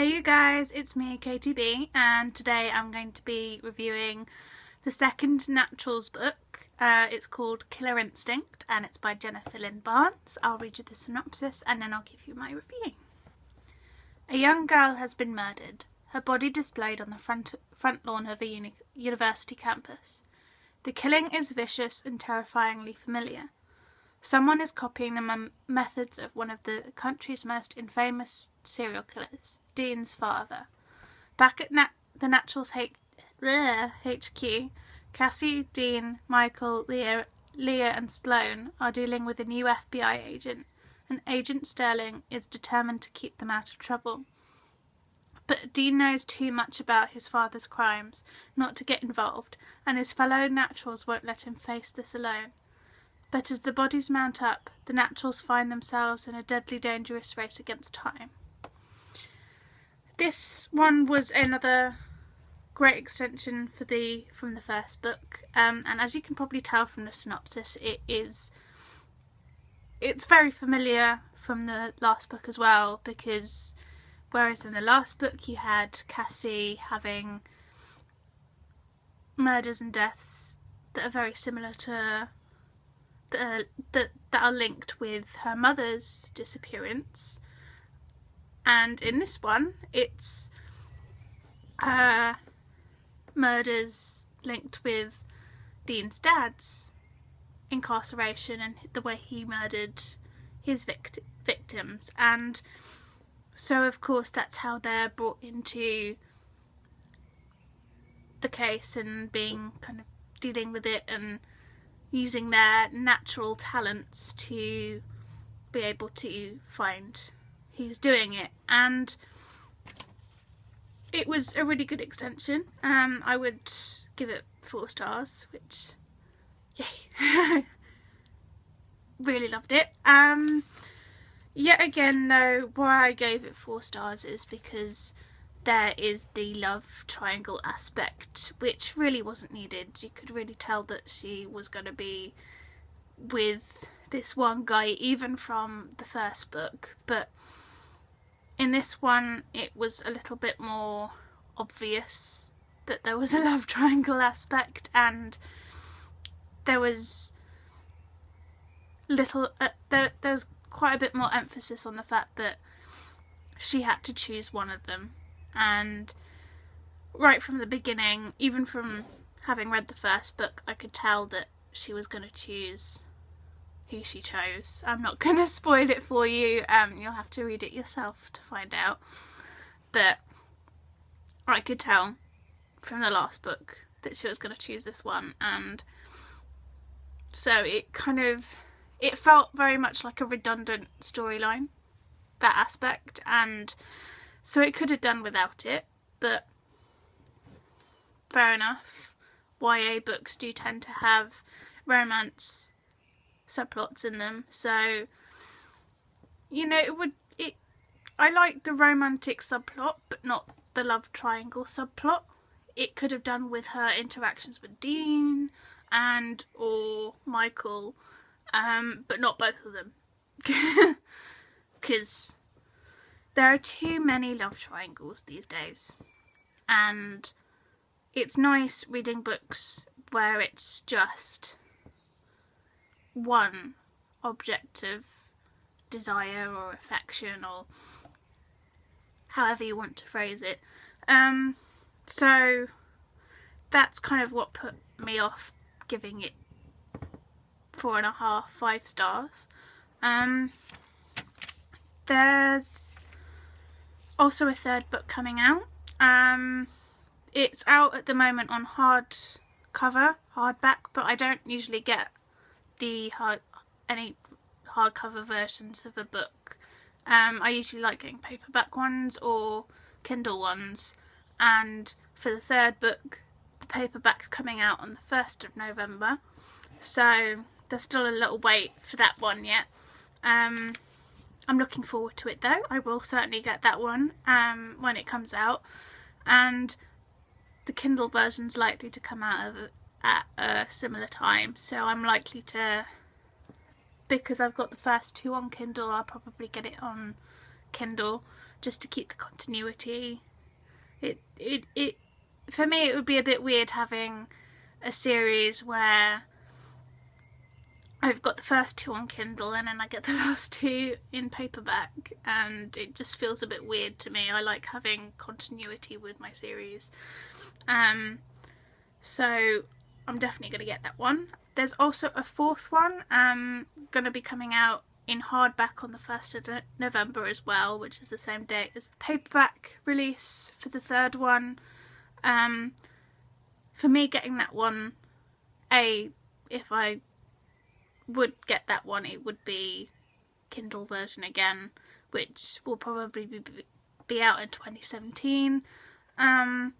Hey you guys, it's me KTB, and today I'm going to be reviewing the second Naturals book. It's called Killer Instinct and it's by Jennifer Lynn Barnes. I'll read you the synopsis and then I'll give you my review. A young girl has been murdered, her body displayed on the front lawn of a university campus. The killing is vicious and terrifyingly familiar. Someone is copying the methods of one of the country's most infamous serial killers, Dean's father. Back at the Naturals HQ, Cassie, Dean, Michael, Leah and Sloane are dealing with a new FBI agent, and Agent Sterling is determined to keep them out of trouble. But Dean knows too much about his father's crimes not to get involved, and his fellow Naturals won't let him face this alone. But as the bodies mount up, the Naturals find themselves in a deadly dangerous race against time. This one was another great extension from the first book, and as you can probably tell from the synopsis, it's very familiar from the last book as well, because whereas in the last book you had Cassie having murders and deaths that are very similar to that are linked with her mother's disappearance, and in this one it's murders linked with Dean's dad's incarceration and the way he murdered his victims, and so of course that's how they're brought into the case and being kind of dealing with it and using their natural talents to be able to find who's doing it. And it was a really good extension. I would give it 4 stars, which, yay. Really loved it. Yet again though, why I gave it 4 stars is because there is the love triangle aspect, which really wasn't needed. You could really tell that she was going to be with this one guy even from the first book, but in this one it was a little bit more obvious that there was a love triangle aspect, and there was there's quite a bit more emphasis on the fact that she had to choose one of them. And right from the beginning, even from having read the first book, I could tell that she was going to choose who she chose. I'm not going to spoil it for you, you'll have to read it yourself to find out. But I could tell from the last book that she was going to choose this one, and so it felt very much like a redundant storyline, that aspect, and so it could have done without it, but fair enough. YA books do tend to have romance subplots in them, so you know, I like the romantic subplot but not the love triangle subplot. It could have done with her interactions with Dean and or Michael, but not both of them, because there are too many love triangles these days, and it's nice reading books where it's just one object of desire or affection or however you want to phrase it. So that's kind of what put me off giving it 4.5, 5 stars. There's also a third book coming out. It's out at the moment on hardback, but I don't usually get any hardcover versions of a book. I usually like getting paperback ones or Kindle ones, and for the third book the paperback's coming out on the 1st of November, so there's still a little wait for that one yet. I'm looking forward to it though. I will certainly get that one when it comes out, and the Kindle version's likely to come out at a similar time, so I'm likely to, because I've got the first 2 on Kindle, I'll probably get it on Kindle just to keep the continuity. It for me, it would be a bit weird having a series where I've got the first 2 on Kindle and then I get the last 2 in paperback, and it just feels a bit weird to me. I like having continuity with my series. So I'm definitely going to get that one. There's also a 4th one going to be coming out in hardback on the 1st of November as well, which is the same date as the paperback release for the 3rd one. For me, getting that one, if I would get that one, it would be Kindle version again, which will probably be out in 2017. And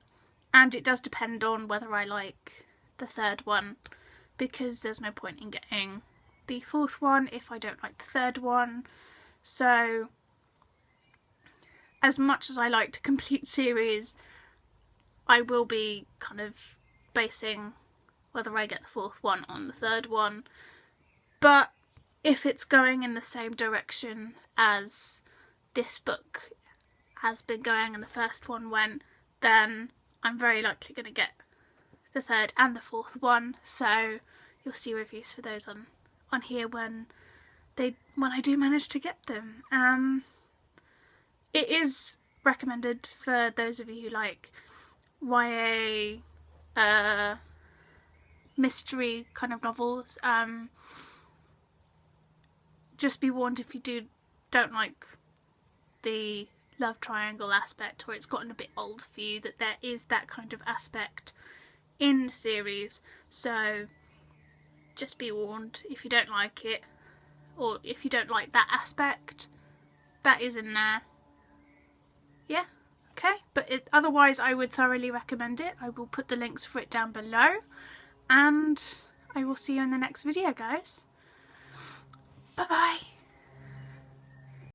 it does depend on whether I like the 3rd one, because there's no point in getting the 4th one if I don't like the 3rd one. So as much as I like to complete series, I will be kind of basing whether I get the 4th one on the 3rd one. But if it's going in the same direction as this book has been going and the 1st one went, then I'm very likely going to get the 3rd and the 4th one. So you'll see reviews for those on here when I do manage to get them. It is recommended for those of you who like YA mystery kind of novels. Just be warned, if you don't like the love triangle aspect, or it's gotten a bit old for you, that there is that kind of aspect in the series. So just be warned, if you don't like it, or if you don't like that aspect, that is in there. Yeah, okay. But otherwise, I would thoroughly recommend it. I will put the links for it down below, and I will see you in the next video, guys. Bye bye.